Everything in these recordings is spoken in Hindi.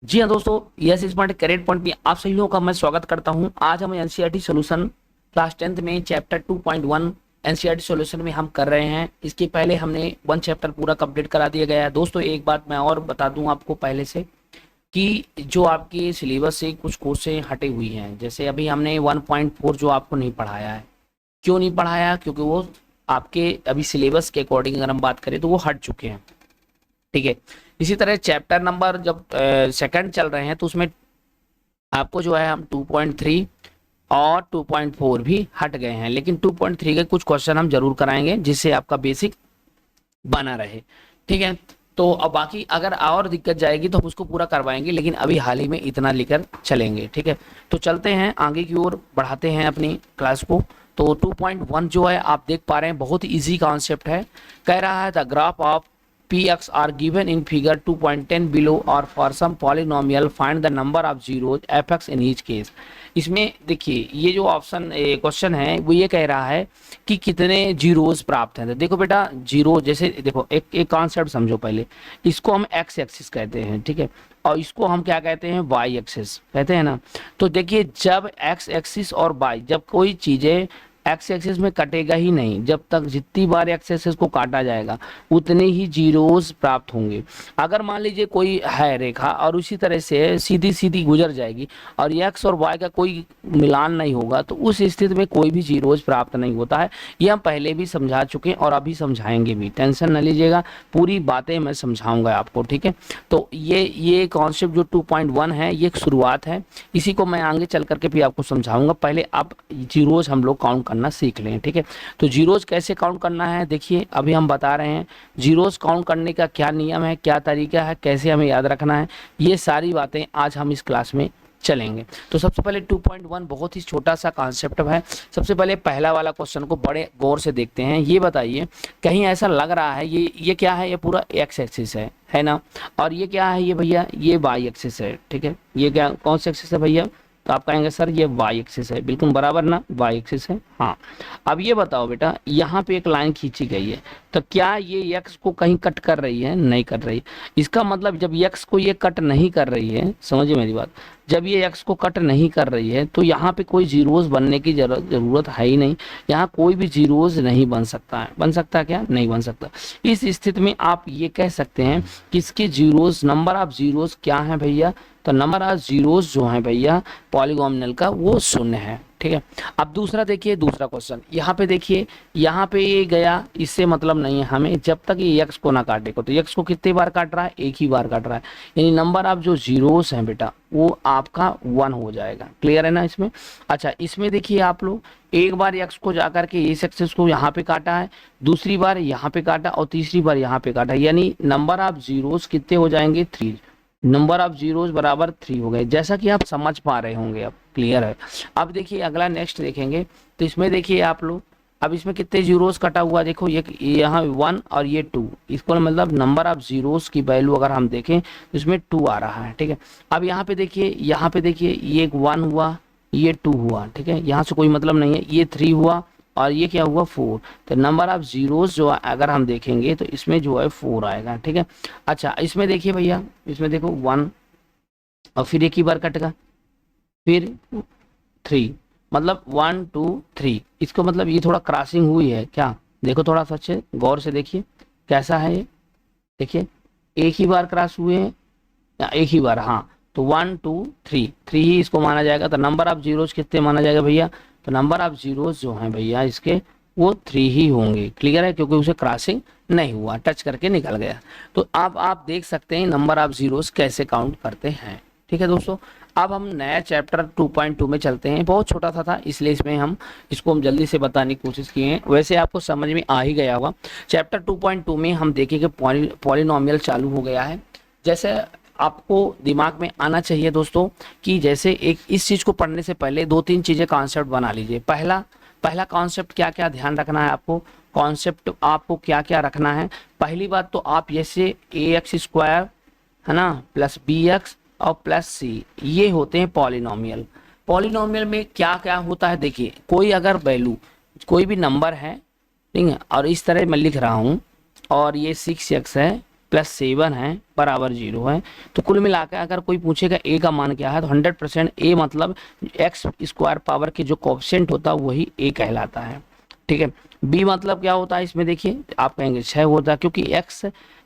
जी हाँ दोस्तों, यस इस पॉइंट करेक्ट पॉइंट में आप सभी लोगों का मैं स्वागत करता हूं। आज हम एनसीईआरटी सॉल्यूशन क्लास 10th में चैप्टर 2.1 एनसीईआरटी सॉल्यूशन में हम कर रहे हैं। इसके पहले हमने वन चैप्टर पूरा कंप्लीट करा दिया गया है। दोस्तों एक बात मैं और बता दूं आपको पहले से कि जो आपके सिलेबस से कुछ कोर्सें हटे हुई हैं, जैसे अभी हमने 1.4 जो आपको नहीं पढ़ाया है। क्यों नहीं पढ़ाया? क्योंकि वो आपके अभी सिलेबस के अकॉर्डिंग अगर हम बात करें तो वो हट चुके हैं। ठीक है। इसी तरह चैप्टर नंबर जब सेकंड चल रहे हैं तो उसमें आपको जो है हम 2.3 और 2.4 भी हट गए हैं, लेकिन 2.3 के कुछ क्वेश्चन हम जरूर कराएंगे जिससे आपका बेसिक बना रहे। ठीक है। तो अब बाकी अगर और दिक्कत जाएगी तो हम उसको पूरा करवाएंगे, लेकिन अभी हाल ही में इतना लेकर चलेंगे। ठीक है। तो चलते हैं आगे की ओर, बढ़ाते हैं अपनी क्लास को। तो 2.1 जो है आप देख पा रहे हैं, बहुत इजी कॉन्सेप्ट है। कह रहा है the graph of px are given in figure 2.10 below or for some polynomial find the number of zeros fx in each case। इसमें देखिए ये जो ऑप्शन क्वेश्चन है वो ये कह रहा है कि कितने जीरोस प्राप्त हैं। तो देखो बेटा, जीरो जैसे देखो एक कॉन्सेप्ट समझो पहले। इसको हम एक्स एक्सिस कहते हैं, ठीक है, और इसको हम क्या कहते हैं, वाई एक्सिस कहते हैं ना। तो देखिए जब एक्स एक्सिस और वाई, जब कोई चीजें एक्स एक्सिस में कटेगा ही नहीं, जब तक जितनी बार एक्स एक्सिस को काटा जाएगा उतने ही जीरोस प्राप्त होंगे। अगर मान लीजिए कोई है रेखा और उसी तरह से सीधी सीधी गुजर जाएगी और एक्स और वाई का कोई मिलान नहीं होगा तो उस स्थिति में कोई भी जीरोस प्राप्त नहीं होता है। ये हम पहले भी समझा चुके हैं और अभी समझाएंगे भी, टेंशन न लीजिएगा, पूरी बातें मैं समझाऊंगा आपको। ठीक है। तो ये कॉन्सेप्ट जो 2.1 है ये एक शुरुआत है, इसी को मैं आगे चल करके भी आपको समझाऊंगा। पहले आप जीरोस हम लोग काउंट करना सीख लें। ठीक है। तो जीरोस कैसे काउंट करना है, देखिए अभी हम बता रहे हैं जीरोस काउंट करने का क्या नियम है, क्या तरीका है, कैसे हमें याद रखना है, ये सारी बातें आज हम इस क्लास में चलेंगे। तो सबसे पहले 2.1 बहुत ही छोटा सा कॉन्सेप्ट है। सबसे पहले पहला वाला क्वेश्चन को बड़े गौर से देखते हैं। ये बताइए, कहीं ऐसा लग रहा है ये क्या है, ये पूरा एक्स एक्सिस है ना, और ये क्या है, ये भैया ये वाई एक्सिस है। ठीक है। ये क्या कौन सा एक्सिस है भैया? तो आप कहेंगे सर ये वाई एक्सिस है, बिल्कुल बराबर ना, वाई एक्सिस है। हाँ, अब ये बताओ बेटा, यहाँ पे एक लाइन खींची गई है, तो क्या ये एक्स को कहीं कट कर रही है? नहीं कर रही। इसका मतलब जब एक्स को ये कट नहीं कर रही है, समझिए मेरी बात, जब ये एक्स को कट नहीं कर रही है तो यहाँ पे कोई जीरोस बनने की जरूरत है ही नहीं। यहाँ कोई भी जीरोस नहीं बन सकता है। बन सकता है क्या? नहीं बन सकता। इस स्थिति में आप ये कह सकते हैं कि इसके जीरोस, नंबर ऑफ जीरोस क्या है भैया? तो नंबर ऑफ जीरोस जो है भैया पॉलीगोमिनल का वो शून्य है। ठीक है। अब दूसरा देखिए, दूसरा क्वेश्चन यहाँ पे देखिए, यहाँ पे ये गया, इससे मतलब नहीं है हमें जब तक ये एक्स को ना काटे को। तो एक्स को कितनी बार काट रहा है? एक ही बार काट रहा है, यानी नंबर ऑफ जो जीरोस हैं बेटा वो आपका 1 हो जाएगा। क्लियर है ना इसमें? अच्छा, इसमें देखिए आप लोग, एक बार एक्स को जाकर के इस एक्सिस को यहाँ पे काटा है, दूसरी बार यहाँ पे काटा और तीसरी बार यहाँ पे काटा, यानी नंबर ऑफ जीरोस कितने हो जाएंगे? 3। नंबर ऑफ जीरोस बराबर 3 हो गए, जैसा कि आप समझ पा रहे होंगे। अब क्लियर है? अब देखिए अगला नेक्स्ट देखेंगे तो इसमें देखिए आप लोग, अब इसमें कितने जीरोस कटा हुआ देखो, ये यहाँ 1 और ये 2, इसको मतलब नंबर ऑफ जीरोस की वैल्यू अगर हम देखें तो इसमें 2 आ रहा है। ठीक है। अब यहाँ पे देखिए, यहाँ पे देखिए ये एक 1 हुआ, ये 2 हुआ। ठीक है। यहाँ से कोई मतलब नहीं है, ये 3 हुआ और ये क्या हुआ? 4। तो नंबर ऑफ जीरोस जो अगर हम देखेंगे तो इसमें जो है 4 आएगा। ठीक है। अच्छा, इसमें देखिए भैया, इसमें देखो 1 और फिर एक ही बार कटेगा, फिर 3, मतलब 1 2 3। इसको मतलब ये थोड़ा क्रॉसिंग हुई है क्या? देखो थोड़ा सा अच्छे गौर से देखिए कैसा है ये। देखिए एक ही बार क्रॉस हुए हैं या एक ही बार? हाँ, तो 1 2 3, 3 ही इसको माना जाएगा। तो नंबर ऑफ जीरोस कितने माना जाएगा भैया? तो नंबर ऑफ जीरोस जो हैं भैया इसके वो 3 ही होंगे। क्लियर है? क्योंकि उसे क्रॉसिंग नहीं हुआ, टच करके निकल गया। तो अब आप देख सकते हैं नंबर ऑफ जीरोस कैसे काउंट करते हैं। ठीक है दोस्तों, अब हम नया चैप्टर 2.2 में चलते हैं। बहुत छोटा सा था इसलिए इसमें इसको हम जल्दी से बताने की कोशिश किए हैं, वैसे आपको समझ में आ ही गया होगा। चैप्टर 2.2 में हम देखेंगे पॉलिनोमियल चालू हो गया है। जैसे आपको दिमाग में आना चाहिए दोस्तों कि जैसे एक इस चीज को पढ़ने से पहले 2-3 चीजें कॉन्सेप्ट बना लीजिए। पहला कॉन्सेप्ट क्या क्या ध्यान रखना है आपको, कॉन्सेप्ट आपको क्या क्या रखना है। पहली बात तो आप जैसे ax² है ना प्लस bx और प्लस सी, ये होते हैं पॉलिनोमियल। पॉलिनोमियल में क्या क्या होता है, देखिए कोई अगर वैल्यू, कोई भी नंबर है, ठीक है, और इस तरह मैं लिख रहा हूं और ये 6x है प्लस 7 है बराबर 0 है। तो कुल मिलाकर अगर कोई पूछेगा ए का मान क्या है तो 100% ए मतलब एक्स स्क्वायर पावर के जो कोएफिशिएंट होता है वही ए कहलाता है। ठीक है, बी मतलब क्या होता है इसमें देखिए आप कहेंगे 6 होता है, क्योंकि एक्स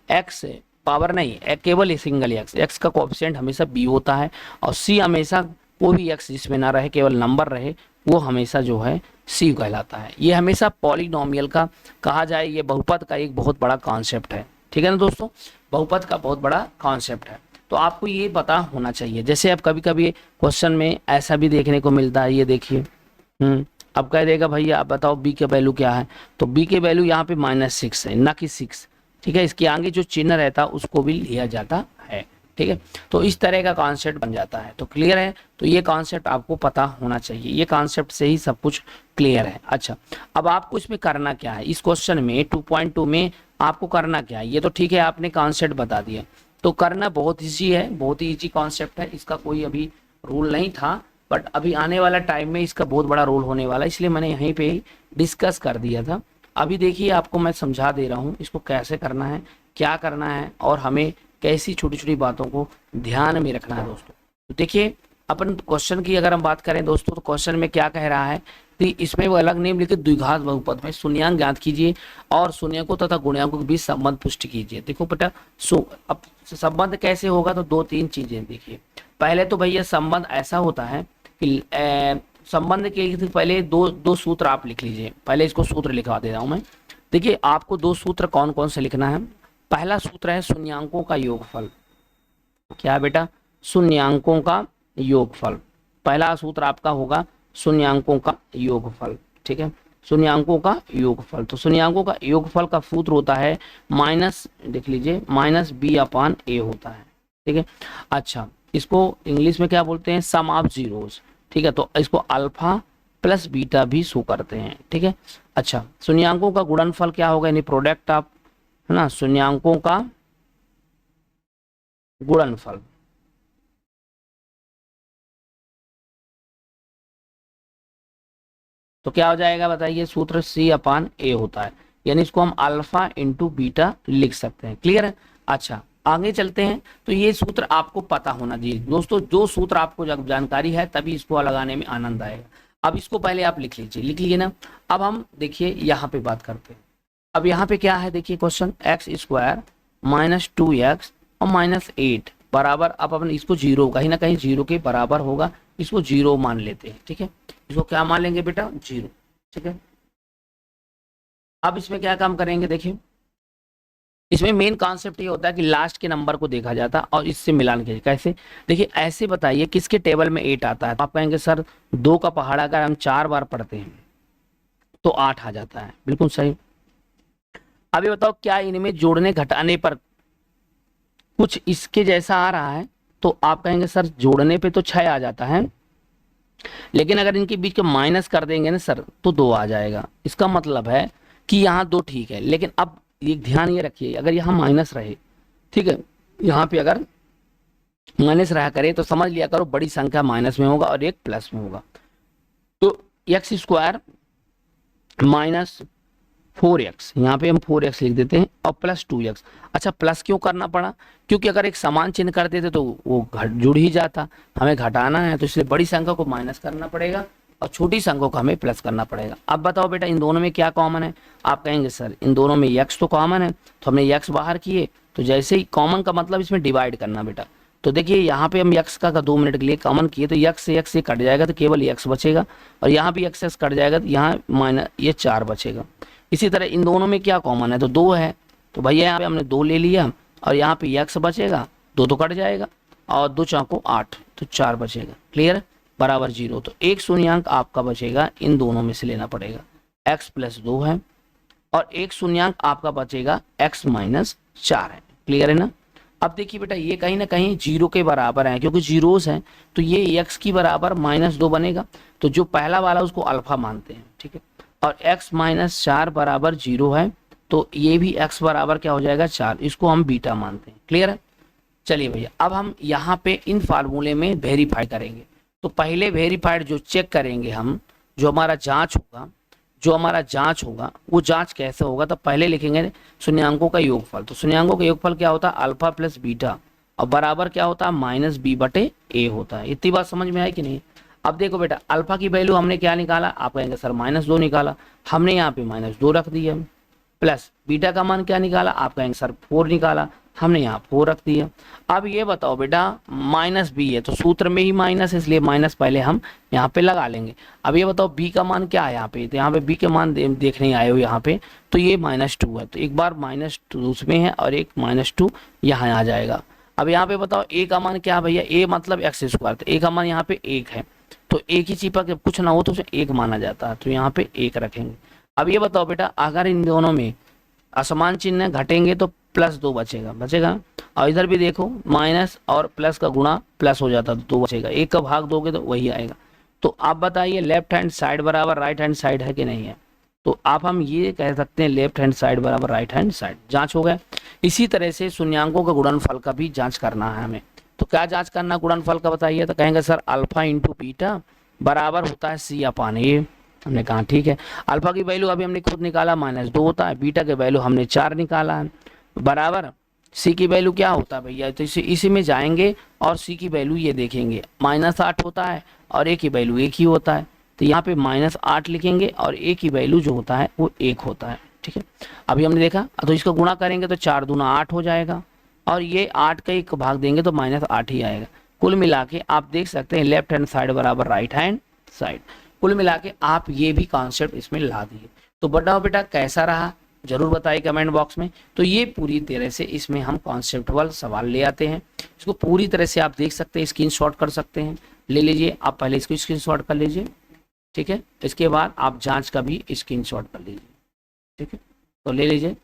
एक्स पावर नहीं केवल सिंगल एक्स का कोएफिशिएंट हमेशा बी होता है, और सी हमेशा कोई भी एक्स जिसमें ना रहे केवल नंबर रहे वो हमेशा जो है सी कहलाता है। ये हमेशा पॉलिनोमियल का कहा जाए, ये बहुपद का एक बहुत बड़ा कॉन्सेप्ट है। ठीक है ना दोस्तों, बहुपद का बहुत बड़ा कॉन्सेप्ट है, तो आपको ये पता होना चाहिए। जैसे अब कभी कभी क्वेश्चन में ऐसा भी देखने को मिलता है, ये देखिए अब कह देगा भैया आप बताओ बी का वैल्यू क्या है, तो बी के वैल्यू यहाँ पे -6 है ना कि 6। ठीक है, इसके आगे जो चिन्ह रहता है उसको भी लिया जाता है। ठीक है, तो इस तरह का कॉन्सेप्ट बन जाता है। तो क्लियर है, तो ये कॉन्सेप्ट आपको पता होना चाहिए, ये कॉन्सेप्ट से ही सब कुछ क्लियर है। अच्छा, अब आपको इसमें करना क्या है, इस क्वेश्चन में 2.2 में आपको करना क्या है, ये तो ठीक है आपने कॉन्सेप्ट बता दिया, तो करना बहुत ईजी है, बहुत ही ईजी कॉन्सेप्ट है, इसका कोई अभी रूल नहीं था, बट अभी आने वाला टाइम में इसका बहुत बड़ा रोल होने वाला है, इसलिए मैंने यहीं पे ही डिस्कस कर दिया था। अभी देखिए आपको मैं समझा दे रहा हूँ इसको कैसे करना है, क्या करना है, और हमें कैसी छोटी छोटी बातों को ध्यान में रखना है दोस्तों। तो देखिए अपन क्वेश्चन की अगर हम बात करें दोस्तों, तो क्वेश्चन में क्या कह रहा है कि इसमें वो अलग नेम लिखे द्विघात बहुपद में शून्यांक ज्ञात कीजिए और शून्यकों तथा गुण्यांकों के बीच संबंध पुष्ट कीजिए। देखो बेटा अब संबंध कैसे होगा, तो 2-3 चीजें देखिए। पहले तो भैया संबंध ऐसा होता है कि संबंध के पहले दो सूत्र आप लिख लीजिए। पहले इसको सूत्र लिखवा दे रहा हूं मैं। देखिए आपको 2 सूत्र कौन कौन से लिखना है। पहला सूत्र है शून्यांकों का योगफल। क्या बेटा, शून्यांकों का योगफल। पहला सूत्र आपका होगा शून्यांकों का योगफल। ठीक है, शून्यांकों का योगफल, तो शून्यांकों का योगफल का सूत्र होता है माइनस, देख लीजिए -b/a होता है। ठीक है, अच्छा इसको इंग्लिश में क्या बोलते हैं, सम ऑफ जीरोस। ठीक है, तो इसको अल्फा प्लस बीटा भी शो करते हैं। ठीक है, अच्छा शून्यांकों का गुणनफल क्या होगा, यानी प्रोडक्ट ऑफ, है ना, शून्यांकों का गुणनफल। तो क्या हो जाएगा बताइए, सूत्र c/a होता है, यानी इसको हम अल्फा इंटू बीटा लिख सकते हैं। क्लियर है। अच्छा आगे चलते हैं, तो ये सूत्र आपको पता होना चाहिए दोस्तों। जो सूत्र आपको जब जानकारी है तभी इसको लगाने में आनंद आएगा। अब इसको पहले आप लिख लीजिए, लिख लिए ना। अब हम देखिए यहाँ पे बात करते हैं। अब यहाँ पे क्या है देखिए क्वेश्चन, x² -2x और -8 बराबर, अब अपन इसको 0 कहीं ना कहीं 0 के बराबर होगा, इसको 0 मान लेते हैं। ठीक है, इसको क्या मान लेंगे बेटा, 0। ठीक है, अब इसमें क्या काम करेंगे, देखिए इसमें मेन कॉन्सेप्ट ये होता है कि लास्ट के नंबर को देखा जाता है और इससे मिलान किया। कैसे, देखिए ऐसे बताइए किसके टेबल में 8 आता है, तो आप कहेंगे सर 2 का पहाड़ा अगर हम 4 बार पढ़ते हैं तो 8 आ जाता है। बिल्कुल सही। अब ये बताओ क्या इनमें जोड़ने घटाने पर कुछ इसके जैसा आ रहा है, तो आप कहेंगे सर जोड़ने पे तो 6 आ जाता है, लेकिन अगर इनके बीच का माइनस कर देंगे ना सर तो 2 आ जाएगा। इसका मतलब है कि यहाँ 2 ठीक है, लेकिन अब ये ध्यान ये रखिए अगर यहाँ माइनस रहे, ठीक है, यहाँ पे अगर माइनस रहा करे तो समझ लिया करो बड़ी संख्या माइनस में होगा और एक प्लस में होगा। तो x² -4x, यहाँ पे हम 4x लिख देते हैं और +2x। अच्छा प्लस क्यों करना पड़ा, क्योंकि अगर एक समान चिन्ह कर देते तो वो जुड़ ही जाता, हमें घटाना है तो इसलिए बड़ी संख्या को माइनस करना पड़ेगा और छोटी संख्या को हमें प्लस करना पड़ेगा। अब बताओ बेटा इन दोनों में क्या कॉमन है, आप कहेंगे सर इन दोनों में x तो कॉमन है, तो हमने x बाहर किए, तो जैसे ही कॉमन का मतलब इसमें डिवाइड करना बेटा। तो देखिए यहाँ पे हम x का 2 मिनट के लिए कॉमन किए तो x से x से कट जाएगा तो केवल x बचेगा, और यहाँ भी x कट जाएगा तो यहाँ माइनस ये 4 बचेगा। इसी तरह इन दोनों में क्या कॉमन है, तो 2 है, तो भैया यहाँ पे हमने 2 ले लिया और यहाँ पे x बचेगा, 2 तो कट जाएगा और 2 चौको 8 तो 4 बचेगा। क्लियर, बराबर 0। तो एक शून्यांक आपका बचेगा, इन दोनों में से लेना पड़ेगा, x + 2 है और एक शून्यांक आपका बचेगा x - 4 है। क्लियर है ना। अब देखिए बेटा ये कहीं ना कहीं 0 के बराबर है, क्योंकि जीरोस हैं तो ये x की बराबर -2 बनेगा, तो जो पहला वाला उसको अल्फा मानते हैं। ठीक है, और x - 4 बराबर 0 है, तो ये भी x बराबर क्या हो जाएगा 4, इसको हम बीटा मानते हैं। क्लियर है। चलिए भैया अब हम यहाँ पे इन फार्मूले में वेरीफाई करेंगे। तो पहले वेरीफाइड जो चेक करेंगे हम, जो हमारा जांच होगा जो हमारा जांच होगा वो जांच कैसे होगा, तो पहले लिखेंगे शून्यांकों का योगफल। तो शून्यांकों का योगफल क्या होता है, अल्फा प्लस बीटा, और बराबर क्या होता है, माइनस बी बटे ए होता है। इतनी बात समझ में आई कि नहीं। अब देखो बेटा, अल्फा की वैल्यू हमने क्या निकाला, आप कहेंगे सर -2 निकाला, हमने यहाँ पे -2 रख दिया। प्लस बीटा का मान क्या निकाला, आप कहेंगे सर 4 निकाला, हमने यहाँ 4 रख दिया। अब ये बताओ बेटा, माइनस बी है तो सूत्र में ही माइनस, इसलिए माइनस पहले हम यहाँ पे लगा लेंगे। अब ये बताओ बी का मान क्या है यहाँ पे, तो यहाँ पे बी के मान देखने आए हो यहाँ पे, तो ये -2 है, तो एक बार -2 उसमें है और एक -2 यहाँ आ जाएगा। अब यहाँ पे बताओ ए का मान क्या है भैया, ए मतलब x², तो ए का मान यहाँ पे 1 है, तो एक ही चीज पर जब कुछ ना हो तो उसे 1 माना जाता है, तो यहाँ पे 1 रखेंगे। अब ये बताओ बेटा, अगर इन दोनों में असमान चिन्ह घटेंगे तो +2 बचेगा, और इधर भी देखो माइनस और प्लस का गुणा प्लस हो जाता तो 2 बचेगा, 1 का भाग दोगे तो वही आएगा। तो आप बताइए लेफ्ट हैंड साइड बराबर राइट हैंड साइड है कि नहीं है, तो आप हम ये कह सकते हैं लेफ्ट हैंड साइड बराबर राइट हैंड साइड, जांच हो गया। इसी तरह से शून्यांकों का गुणनफल का भी जांच करना है हमें, तो क्या जांच करना गुणनफल का बताइए, तो कहेंगे सर अल्फा इंटू बीटा बराबर होता है C/A। हमने कहा ठीक है, अल्फा की वैल्यू अभी हमने खुद निकाला -2 होता है, बीटा के वैल्यू हमने 4 निकाला है, बराबर सी की वैल्यू क्या होता है भैया, तो इसी में जाएंगे और सी की वैल्यू ये देखेंगे -8 होता है और ए की वैल्यू 1 ही होता है, तो यहाँ पे -8 लिखेंगे और ए की वैल्यू जो होता है वो 1 होता है, ठीक है। अभी हमने देखा, तो इसको गुणा करेंगे तो 4 दूना 8 हो जाएगा, और ये 8 का 1 भाग देंगे तो -8 ही आएगा। कुल मिला के आप देख सकते हैं लेफ्ट हैंड साइड बराबर राइट हैंड साइड, कुल मिला के आप ये भी कॉन्सेप्ट इसमें ला दिए। तो बताओ बेटा कैसा रहा, जरूर बताइए कमेंट बॉक्स में। तो ये पूरी तरह से इसमें हम कॉन्सेप्टुअल सवाल ले आते हैं, इसको पूरी तरह से आप देख सकते हैं, स्क्रीनशॉट कर सकते हैं, ले लीजिए आप पहले इसको स्क्रीनशॉट कर लीजिए, ठीक है। इसके बाद आप जांच का भी स्क्रीनशॉट कर लीजिए, ठीक है, तो ले लीजिए,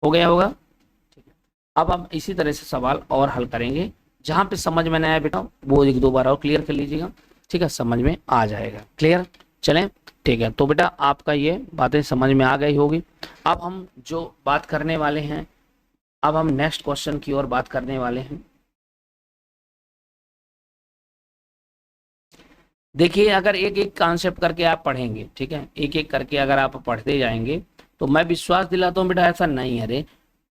हो गया होगा, ठीक है। अब हम इसी तरह से सवाल और हल करेंगे, जहाँ पे समझ में नहीं आया बेटा वो 1-2 बार और क्लियर कर लीजिएगा, ठीक है, समझ में आ जाएगा। क्लियर, चलें, ठीक है। तो बेटा आपका ये बातें समझ में आ गई होगी। अब हम जो बात करने वाले हैं, अब हम नेक्स्ट क्वेश्चन की ओर बात करने वाले हैं। देखिए अगर एक एक कॉन्सेप्ट करके आप पढ़ेंगे, ठीक है, एक एक करके अगर आप पढ़ते जाएंगे तो मैं विश्वास दिलाता हूँ बेटा ऐसा नहीं है, अरे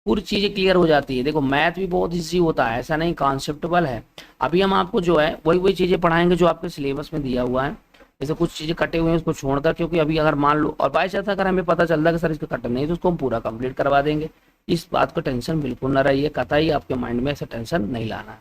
पूरी चीजें क्लियर हो जाती है। देखो मैथ भी बहुत इजी होता है, ऐसा नहीं, कॉन्सेप्टेबल है। अभी हम आपको जो है वही चीजें पढ़ाएंगे जो आपके सिलेबस में दिया हुआ है, जैसे कुछ चीजें कटे हुए हैं उसको छोड़कर, क्योंकि अभी अगर मान लो और बाई चांस अगर हमें पता चलता है कि सर इसको कटना नहीं तो उसको हम पूरा कंप्लीट करवा देंगे। इस बात को टेंशन बिल्कुल ना रहिए, कतई आपके माइंड में ऐसा टेंशन नहीं लाना है।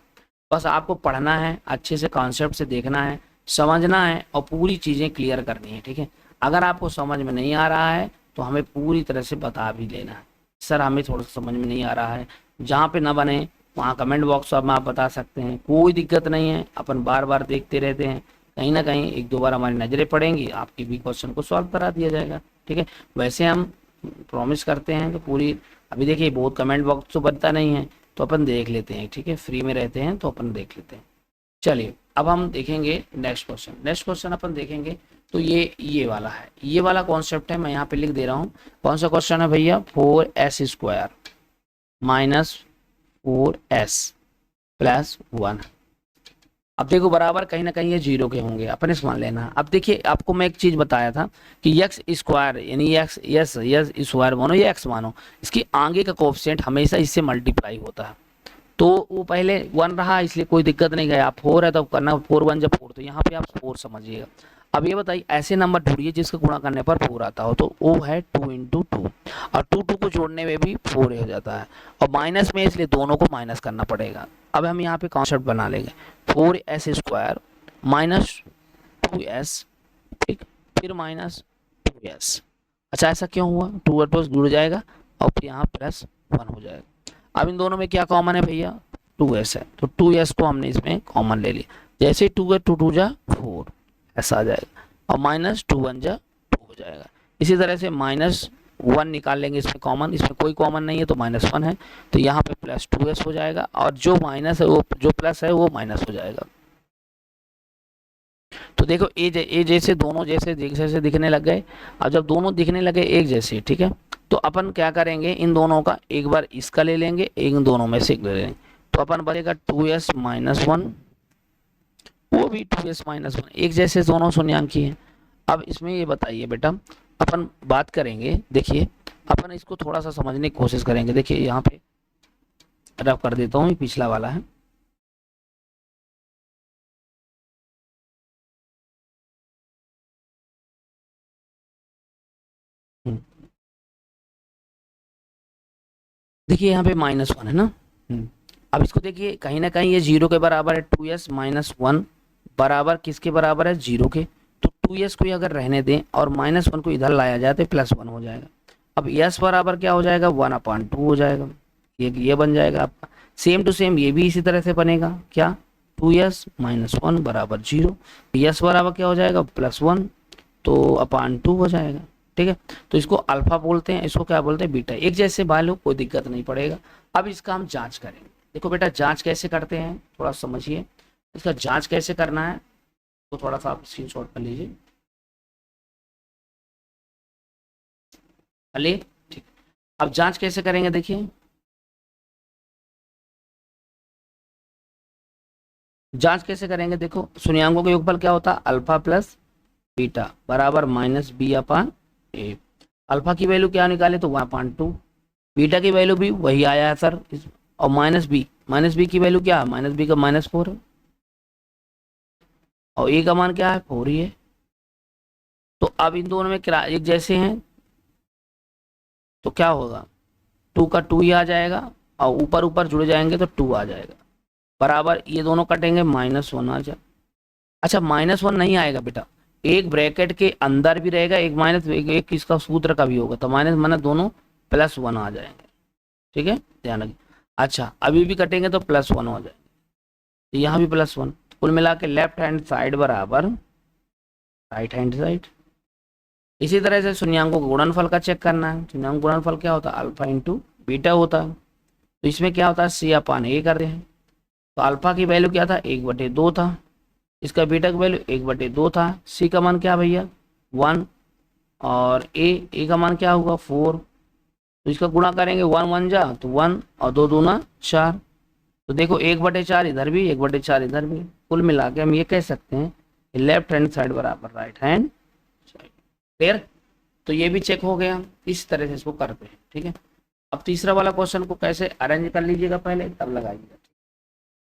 बस आपको पढ़ना है, अच्छे से कॉन्सेप्ट से देखना है, समझना है और पूरी चीजें क्लियर करनी है, ठीक है। अगर आपको समझ में नहीं आ रहा है तो हमें पूरी तरह से बता भी देना है, सर हमें थोड़ा सा समझ में नहीं आ रहा है, जहाँ पे ना बने वहाँ कमेंट बॉक्स में आप बता सकते हैं, कोई दिक्कत नहीं है। अपन बार बार देखते रहते हैं, कहीं ना कहीं 1-2 बार हमारी नज़रें पड़ेंगी, आपकी भी क्वेश्चन को सॉल्व करा दिया जाएगा, ठीक है। वैसे हम प्रॉमिस करते हैं कि पूरी, अभी देखिए बहुत कमेंट बॉक्स तो बनता नहीं है तो अपन देख लेते हैं, ठीक है, फ्री में रहते हैं तो अपन देख लेते हैं। चलिए अब हम देखेंगे नेक्स्ट क्वेश्चन। नेक्स्ट क्वेश्चन अपन देखेंगे तो ये वाला है, ये वाला कॉन्सेप्ट है, मैं यहाँ पे लिख दे रहा हूँ। कौन सा क्वेश्चन है भैया, 4s² माइनस 4s प्लस 1। अब देखो बराबर कहीं ना कहीं ये 0 के होंगे, अपन इस मान लेना। अब देखिए आपको मैं एक चीज बताया था कि x² यानी x यस स्क्वायर मानो या x मानो, इसकी आगे का कोएफिशिएंट हमेशा इससे मल्टीप्लाई होता है, तो वो पहले 1 रहा इसलिए कोई दिक्कत नहीं गया, 4 है तो करना 4 1 जब 4, तो यहाँ पे आप 4 समझिएगा। अब ये बताइए ऐसे नंबर ढूंढिए जिसका गुणा करने पर 4 आता हो, तो वो है 2 × 2, और 2 को जोड़ने में भी 4 हो जाता है, और माइनस में इसलिए दोनों को माइनस करना पड़ेगा। अब हम यहाँ पे कॉन्सेप्ट बना लेंगे, 4s² माइनस 2s, ठीक, फिर माइनस 2s। अच्छा ऐसा क्यों हुआ, 2 और 2 जुड़ जाएगा और फिर यहाँ +1 हो जाएगा। अब इन दोनों में क्या कॉमन है भैया, 2s है, तो 2s को हमने इसमें कॉमन ले लिया, जैसे 2 है 2 2 जा 4 ऐसा आ जाएगा, और माइनस 2 1 जा 2 हो जाएगा। इसी तरह से -1 निकाल लेंगे इसमें कॉमन, इसमें कोई कॉमन नहीं है तो -1 है, तो यहाँ पे +2s हो जाएगा, और जो माइनस है वो जो प्लस है वो माइनस हो जाएगा। तो देखो ए जैसे दोनों जैसे दिखने लग गए। अब जब दोनों दिखने लगे एक जैसे, ठीक है, तो अपन क्या करेंगे, इन दोनों का एक बार इसका ले लेंगे, इन दोनों में से ले लेंगे, तो अपन बनेगा 2s - 1, वो भी 2s - 1, एक जैसे दोनों शून्यांकी हैं। अब इसमें ये बताइए बेटा अपन बात करेंगे, देखिए अपन इसको थोड़ा सा समझने की कोशिश करेंगे। देखिए यहाँ पे रफ कर देता हूँ, ये पिछला वाला है। हम्म, देखिए यहाँ पे -1 है ना। अब इसको देखिए कहीं ना कहीं ये 0 के बराबर है, 2s माइनस वन बराबर किसके बराबर है, 0 के। तो 2s को ही अगर रहने दें और -1 को इधर लाया जाए तो +1 हो जाएगा। अब s बराबर क्या हो जाएगा, 1/2 हो जाएगा। ये बन जाएगा आपका। सेम टू सेम ये भी इसी तरह से बनेगा, क्या, 2s माइनस वन बराबर 0, s बराबर क्या हो जाएगा, +1, तो /2 हो जाएगा। ठीक है, तो इसको अल्फा बोलते हैं, इसको क्या बोलते हैं, बीटा। एक जैसे लो, कोई दिक्कत नहीं पड़ेगा। अब इसका हम जांच करेंगे। देखो बेटा जांच कैसे करते हैं थोड़ा समझिए। इसका जांच कैसे करना है तो थोड़ा सा आप स्क्रीनशॉट कर लीजिए। अली ठीक। अब जांच कैसे करेंगे, देखिए जांच कैसे करेंगे। देखो शून्यांकों का योगफल क्या होता है, अल्फा प्लस बीटा बराबर -b/a। अल्फा की वैल्यू क्या निकाले तो 1/2, बीटा की वैल्यू भी वही आया है सर। और माइनस बी की वैल्यू क्या है, -b का -4 है, और ए का मान क्या है, 4 ही है। तो अब इन दोनों में एक जैसे हैं तो क्या होगा, 2 का 2 ही आ जाएगा, और ऊपर ऊपर जुड़ जाएंगे तो 2 आ जाएगा, बराबर ये दोनों कटेंगे, -1 आ जाए। अच्छा -1 नहीं आएगा बेटा, एक ब्रैकेट के अंदर भी रहेगा, एक माइनस एक इसका सूत्र का भी होगा, तो माइनस माइनस दोनों +1 आ जाएंगे। ठीक है, ध्यान रखिए। अच्छा अभी भी कटेंगे तो +1 हो जाएंगे, तो यहाँ भी +1। कुल मिला के लेफ्ट हैंड साइड बराबर राइट हैंड साइड। इसी तरह से शून्यांकों का गुणनफल का चेक करना है। शून्यांक गुणनफल क्या होता है, अल्फा इंटू बीटा होता है। तो इसमें क्या होता है, c/a करते हैं। तो अल्फा की वैल्यू क्या था, 1/2 था, इसका बीटा का वैल्यू 1/2 था। सी का मान क्या भैया, 1, और ए का मान क्या होगा, 4। तो इसका गुणा करेंगे, 1 1 जा तो 1, और 2 दूना 4। तो देखो 1/4 इधर भी, 1/4 इधर भी। कुल मिला के हम ये कह सकते हैं लेफ्ट हैंड साइड बराबर राइट हैंड साइड। क्लियर, तो ये भी चेक हो गया। इस तरह से इसको करते हैं। ठीक है, अब तीसरा वाला क्वेश्चन को कैसे अरेंज कर लीजिएगा, पहले तब लगाइएगा।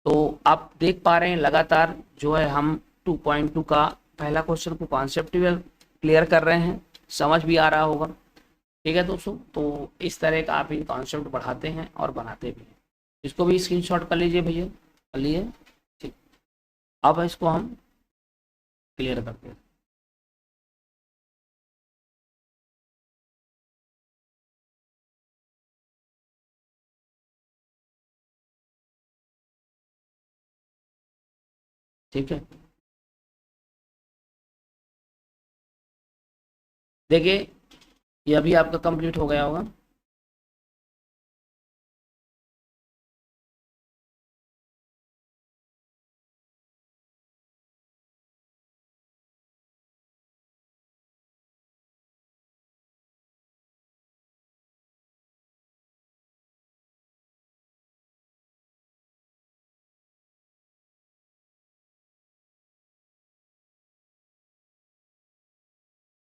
तो आप देख पा रहे हैं लगातार जो है हम 2.2 का पहला क्वेश्चन को कॉन्सेप्चुअल क्लियर कर रहे हैं, समझ भी आ रहा होगा। ठीक है दोस्तों, तो इस तरह का आप इन कॉन्सेप्ट बढ़ाते हैं और बनाते भी हैं। इसको भी स्क्रीनशॉट कर लीजिए भैया, कर लिए। ठीक, अब इसको हम क्लियर करते हैं। ठीक है, देखिए ये अभी आपका कंप्लीट हो गया होगा।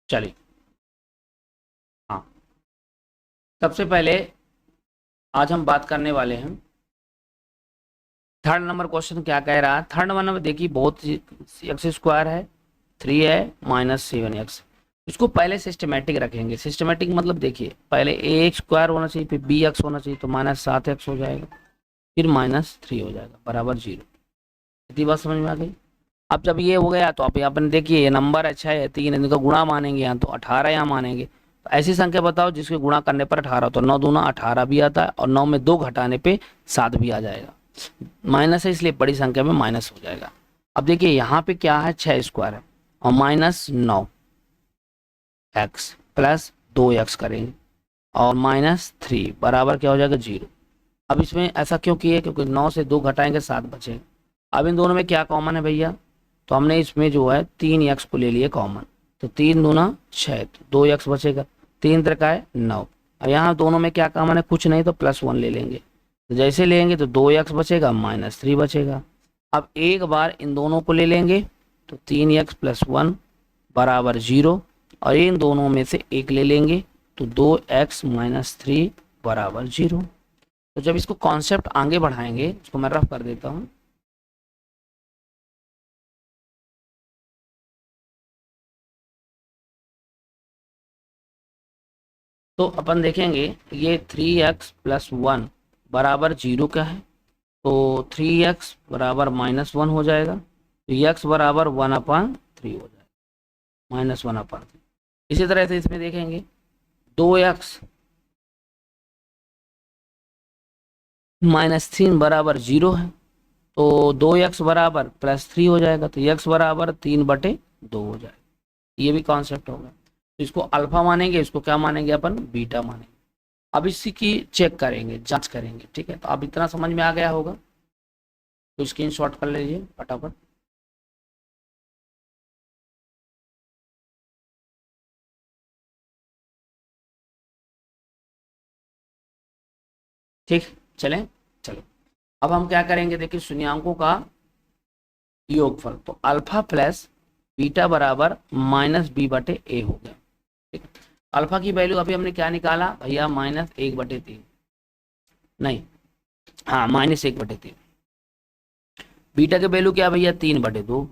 चलिए, हाँ, सबसे पहले आज हम बात करने वाले हैं थर्ड नंबर क्वेश्चन क्या कह रहा है। थर्ड नंबर देखिए बहुत x² है, 3 है, -7x। इसको पहले सिस्टमेटिक रखेंगे। सिस्टमेटिक मतलब देखिए पहले ax² होना चाहिए, फिर bx होना चाहिए, तो -7x हो जाएगा, फिर -3 हो जाएगा, बराबर 0। इतनी बात समझ में आ गई। अब जब ये हो गया तो आप यहाँ पर देखिए ये नंबर अच्छा है 3, इनका गुणा मानेंगे यहाँ, तो 18 यहाँ मानेंगे। तो ऐसी संख्या बताओ जिसके गुणा करने पर 18, तो 9 दूना 18 भी आता है, और 9 में 2 घटाने पे 7 भी आ जाएगा। माइनस है इसलिए बड़ी संख्या में माइनस हो जाएगा। अब देखिए यहाँ पे क्या है, 6² है, और -9x प्लस 2x करेंगे, और -3 बराबर क्या हो जाएगा, 0। अब इसमें ऐसा क्यों किए, क्योंकि 9 से 2 घटाएंगे 7 बचेगा। अब इन दोनों में क्या कॉमन है भैया, तो हमने इसमें जो है 3x को ले लिए कॉमन, तो 3 दूना 6, तो 2x बचेगा, 3 त्रिका है 9। अब यहाँ दोनों में क्या कॉमन है, कुछ नहीं, तो +1 ले लेंगे, तो जैसे लेंगे तो 2x बचेगा, -3 बचेगा। अब एक बार इन दोनों को ले लेंगे तो 3x + 1 बराबर 0, और इन दोनों में से एक ले लेंगे तो 2x माइनस 3 बराबर 0। तो जब इसको कॉन्सेप्ट आगे बढ़ाएंगे, इसको मैं रफ कर देता हूं। तो अपन देखेंगे ये 3x प्लस 1 बराबर 0 का है, तो 3x बराबर -1 हो जाएगा, तो x बराबर 1/3 हो जाएगा, -1/3। इसी तरह से इसमें देखेंगे 2x -3 बराबर 0 है, तो 2x बराबर +3 हो जाएगा, तो x बराबर 3/2 हो जाएगा। ये भी कॉन्सेप्ट होगा। तो इसको अल्फा मानेंगे, इसको क्या मानेंगे अपन, बीटा मानेंगे। अब इसी की चेक करेंगे, जांच करेंगे, ठीक है। तो अब इतना समझ में आ गया होगा, तो स्क्रीनशॉट कर लीजिए फटाफट। ठीक, चलें, चलो। अब हम क्या करेंगे, देखिए शून्यांकों का योगफल, तो अल्फा प्लस बीटा बराबर -b/a हो गया। ठीक, अल्फा की वैल्यू अभी हमने क्या निकाला भैया, -1/3, नहीं, हाँ -1/3। बीटा के वैल्यू क्या भैया, 3/2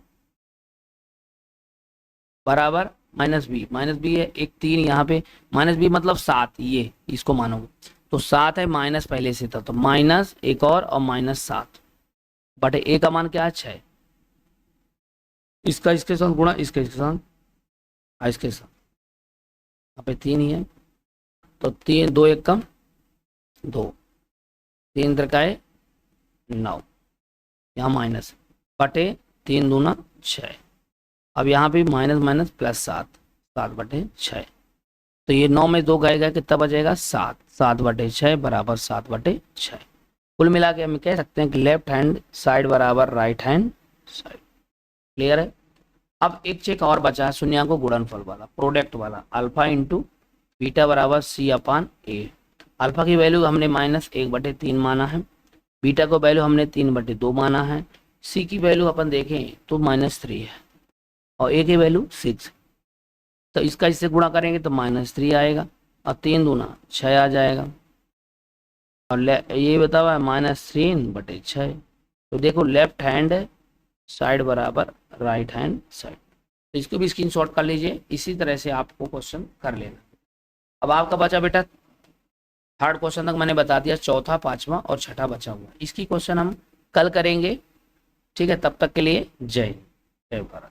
बराबर -b है, एक 3 यहाँ पे, -b मतलब 7, ये इसको मानोगे तो 7 है, माइनस पहले से था तो माइनस एक और -7 बटे a का मान क्या है, 6। इसका इसके साथ गुणा, इसके साथ, इसके साथ, यहाँ पे 3 ही है, तो 3 2 1 कम 2, 3 त्रिकाए 9, यहाँ माइनस बटे 3 दूना 6। अब यहाँ पे माइनस माइनस +7, 7/6, तो ये 9 में 2 गए कितना बचेगा, 7, 7/6 बराबर 7/6। कुल मिला के हम कह सकते हैं कि लेफ्ट हैंड साइड बराबर राइट हैंड साइड। क्लियर है। अब एक चेक और बचा है शून्यांकों गुणनफल वाला, प्रोडक्ट वाला, अल्फा इंटू बीटा बराबर c/a। अल्फा की वैल्यू हमने -1/3 माना है, बीटा को वैल्यू हमने 3/2 माना है, सी की वैल्यू अपन देखें तो -3 है और ए की वैल्यु 6, तो इसका इससे गुणा करेंगे तो -3 आएगा और 3 दूना 6 आ जाएगा, और ये बता हुआ है -3/6। तो देखो लेफ्ट हैंड साइड बराबर राइट हैंड साइड, तो इसको भी स्क्रीनशॉट कर लीजिए। इसी तरह से आपको क्वेश्चन कर लेना। अब आपका बचा बेटा थर्ड क्वेश्चन तक मैंने बता दिया, चौथा, पांचवा और छठा बचा हुआ, इसकी क्वेश्चन हम कल करेंगे। ठीक है, तब तक के लिए जय भारत।